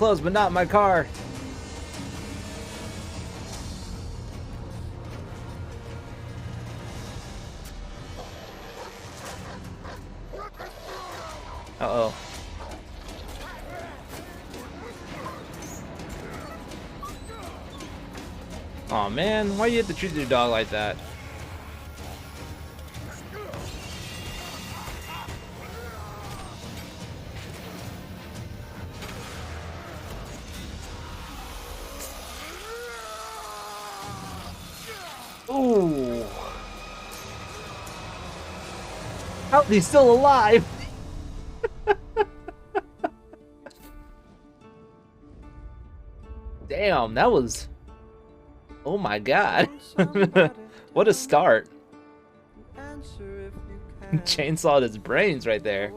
clothes, but not my car. Uh-oh. Aw, man, why do you have to treat your dog like that? Ooh. How he's still alive? Damn, that was... Oh my god. What a start. Chainsawed his brains right there.